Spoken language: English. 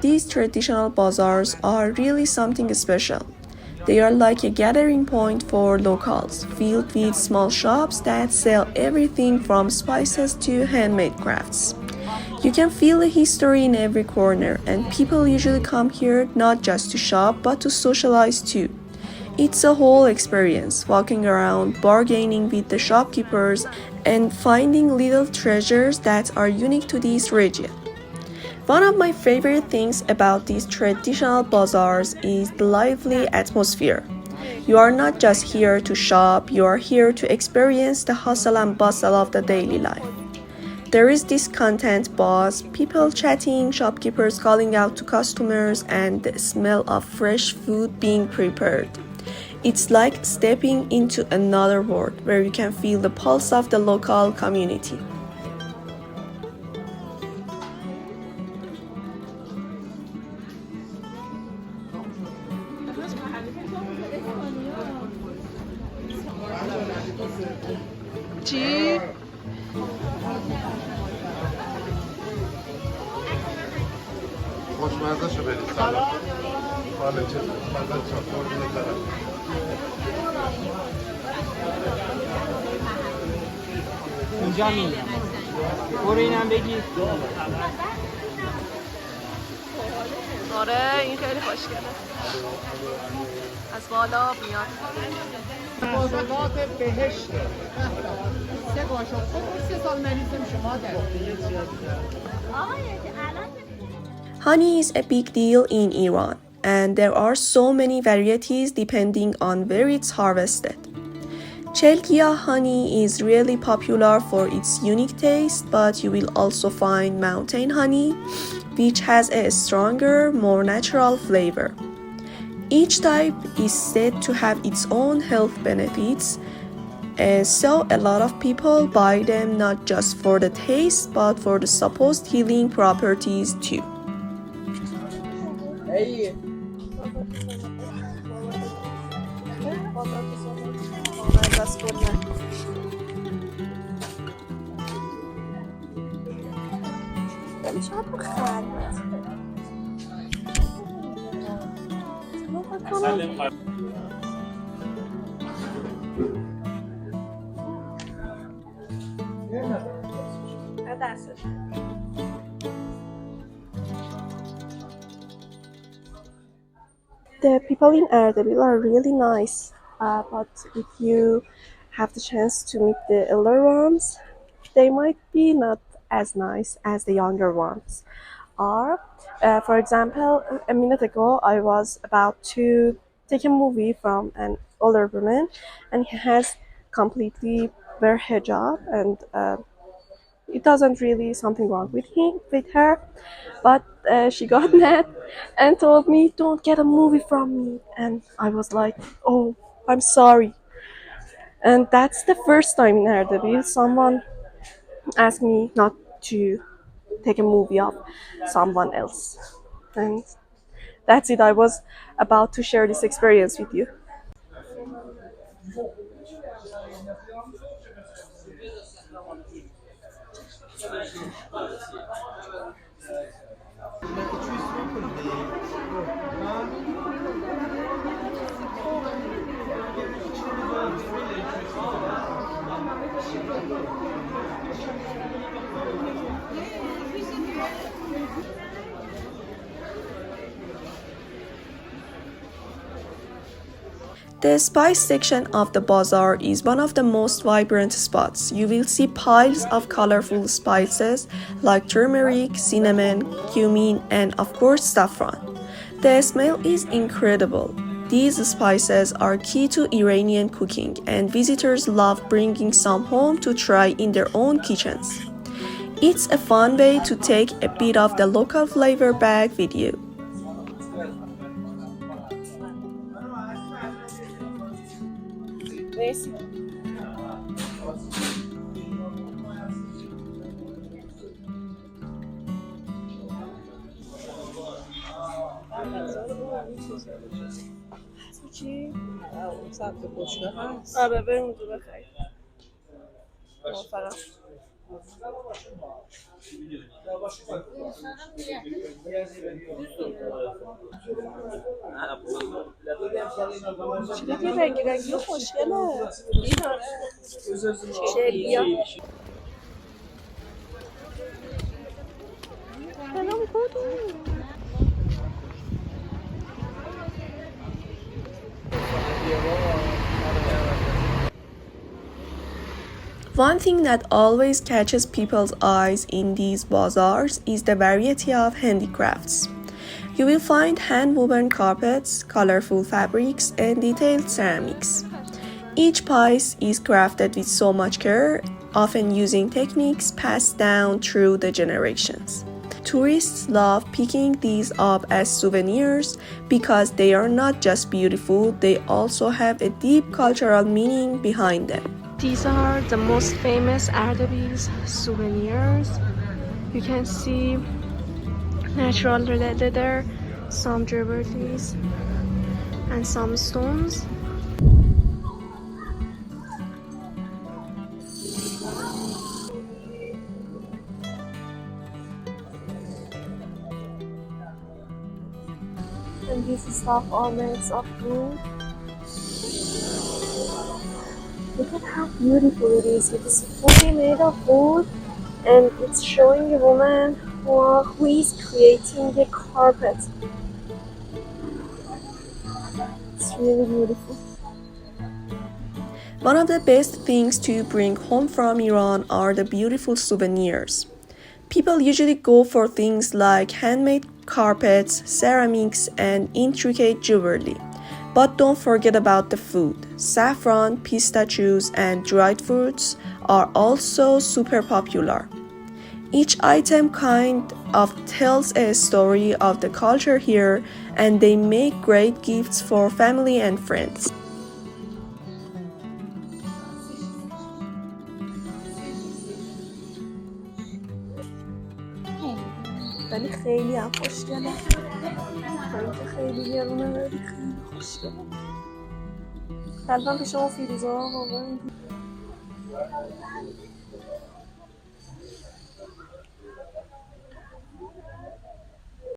These traditional bazaars are really something special. They are like a gathering point for locals, filled with small shops that sell everything from spices to handmade crafts. You can feel the history in every corner, and people usually come here not just to shop but to socialize too. It's a whole experience, walking around, bargaining with the shopkeepers, and finding little treasures that are unique to this region. One of my favorite things about these traditional bazaars is the lively atmosphere. You are not just here to shop, you are here to experience the hustle and bustle of the daily life. There is this content buzz, people chatting, shopkeepers calling out to customers, and the smell of fresh food being prepared. It's like stepping into another world where you can feel the pulse of the local community. چی؟ خوشمزه شو برید سلام حالا چه مزه چطور می‌کنه اینجا میگم برو اینم بگی آره این خیلی خوشگله از بالا میاد حاصلات بهشت سه قاشق خب 3 سال مریض نمیشه مادر Honey is a big deal in Iran, and there are so many varieties depending on where it's harvested. Chelkia honey is really popular for its unique taste, but you will also find mountain honey, which has a stronger, more natural flavor. Each type is said to have its own health benefits, so a lot of people buy them not just for the taste, but for the supposed healing properties too. Hey. The people in Ardabil are really nice, but if you have the chance to meet the elder ones, they might be not as nice as the younger ones are. For example, a minute ago, I was about to take a movie from an older woman, and he has completely wear hijab, and it doesn't really something wrong with her, but she got mad and told me, "Don't get a movie from me." And I was like, "Oh, I'm sorry." And that's the first time in Ardabil someone asked me not to take a movie of someone else. And that's it. I was about to share this experience with you. The spice section of the bazaar is one of the most vibrant spots. You will see piles of colorful spices like turmeric, cinnamon, cumin, and of course saffron. The smell is incredible. These spices are key to Iranian cooking, and visitors love bringing some home to try in their own kitchens. It's a fun way to take a bit of the local flavor back with you. چی؟ سبز بشکه هست آره بریم اونجا بخریم. فقط چیزی رنگی رنگی خوشگله شلیا سلام کدو One thing that always catches people's eyes in these bazaars is the variety of handicrafts. You will find hand-woven carpets, colorful fabrics, and detailed ceramics. Each piece is crafted with so much care, often using techniques passed down through the generations. Tourists love picking these up as souvenirs because they are not just beautiful, they also have a deep cultural meaning behind them. These are the most famous Ardabil's souvenirs. You can see natural leather, some jewelries, and some stones. And this stuff are made of wood. Look at how beautiful it is. It's fully made of wood and it's showing a woman who is creating the carpet. It's really beautiful. One of the best things to bring home from Iran are the beautiful souvenirs. People usually go for things like handmade carpets, ceramics, and intricate jewelry. But don't forget about the food. Saffron, pistachios, and dried fruits are also super popular. Each item kind of tells a story of the culture here, and they make great gifts for family and friends. ولی خیلی هم خوشگله تا اینکه خیلی گرونه ولی خیلی خوشگله قلبم پیش اون فیروزه ها واقعا